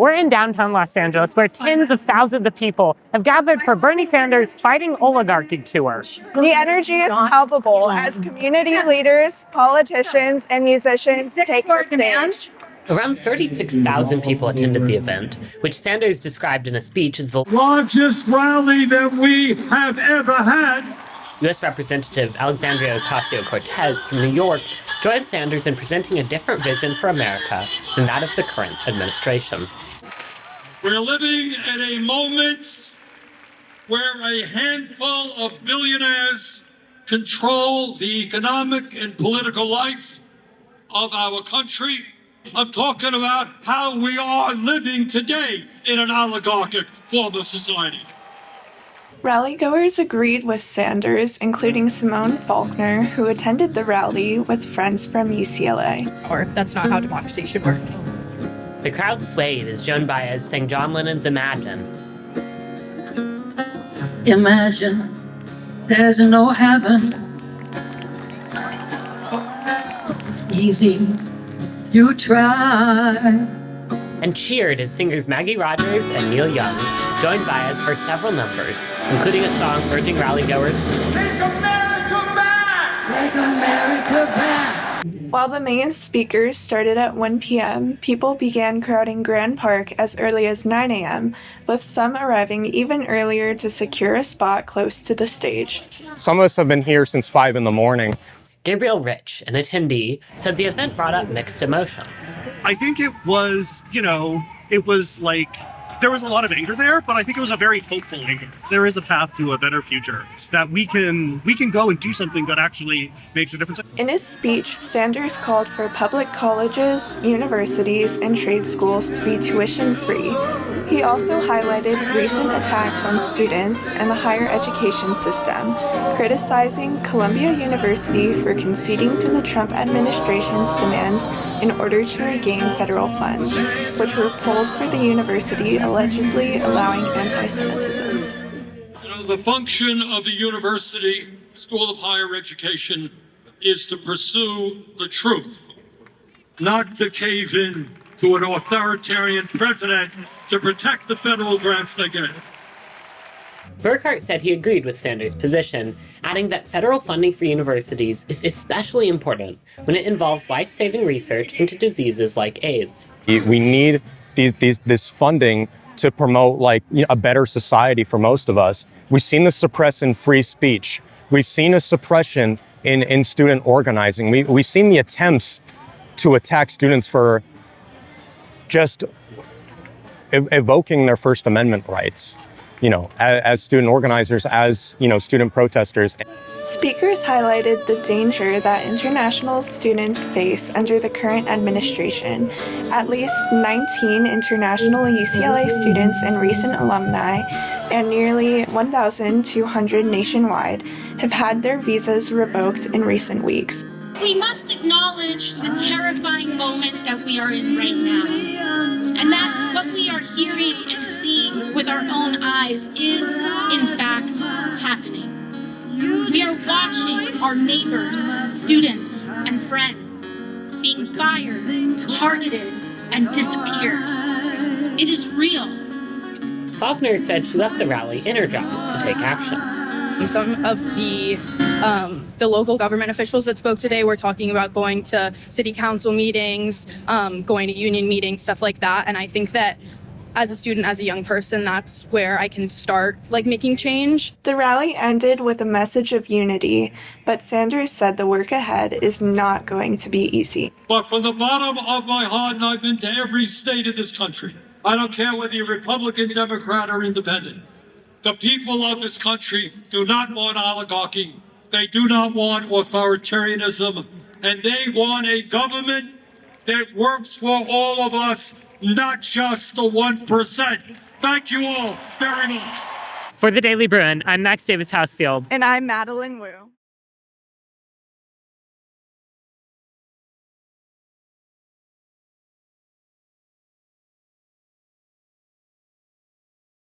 We're in downtown Los Angeles, where tens of thousands of people have gathered for Bernie Sanders' Fighting Oligarchy tour. The energy is palpable as community leaders, politicians, and musicians take the stage. Around 36,000 people attended the event, which Sanders described in a speech as the largest rally that we have ever had. U.S. Representative Alexandria Ocasio-Cortez from New York joined Sanders in presenting a different vision for America than that of the current administration. We're living in a moment where a handful of billionaires control the economic and political life of our country. I'm talking about how we are living today in an oligarchic form of society. Rallygoers agreed with Sanders, including Simone Faulkner, who attended the rally with friends from UCLA. Or that's not how democracy should work. The crowd swayed as Joan Baez sang John Lennon's Imagine. Imagine there's no heaven. It's easy, you try. And cheered as singers Maggie Rogers and Neil Young joined Baez for several numbers, including a song urging rallygoers to take America back! Take America back! While the main speakers started at 1 p.m., people began crowding Grand Park as early as 9 a.m., with some arriving even earlier to secure a spot close to the stage. Some of us have been here since 5 in the morning. Gabriel Rich, an attendee, said the event brought up mixed emotions. I think it was, like, there was a lot of anger there, but I think it was a very hopeful anger. There is a path to a better future, that we can go and do something that actually makes a difference. In his speech, Sanders called for public colleges, universities, and trade schools to be tuition-free. He also highlighted recent attacks on students and the higher education system, criticizing Columbia University for conceding to the Trump administration's demands in order to regain federal funds, which were pulled for the university, allegedly allowing anti-Semitism. The function of the university, School of Higher Education, is to pursue the truth, not to cave in to an authoritarian president to protect the federal grants they get. Burkhart said he agreed with Sanders' position, adding that federal funding for universities is especially important when it involves life-saving research into diseases like AIDS. We need this funding to promote a better society for most of us. We've seen the suppression in free speech. We've seen a suppression in student organizing. We've seen the attempts to attack students for just evoking their First Amendment rights, as student organizers, as, student protesters. Speakers highlighted the danger that international students face under the current administration. At least 19 international UCLA students and recent alumni, and nearly 1,200 nationwide, have had their visas revoked in recent weeks. We must acknowledge the terrifying moment that we are in right now, and that what we are hearing and seeing with our own eyes is, in fact, happening. We are watching our neighbors, students, and friends being fired, targeted, and disappeared. It is real. Faulkner said she left the rally energized to take action. Some of the local government officials that spoke today were talking about going to city council meetings, going to union meetings, stuff like that. And I think that as a student, as a young person, that's where I can start making change. The rally ended with a message of unity, but Sanders said the work ahead is not going to be easy. But from the bottom of my heart, and I've been to every state of this country, I don't care whether you're Republican, Democrat, or Independent. The people of this country do not want oligarchy. They do not want authoritarianism. And they want a government that works for all of us, not just the 1%. Thank you all very much. For the Daily Bruin, I'm Max Davis-Housefield. And I'm Madeline Wu.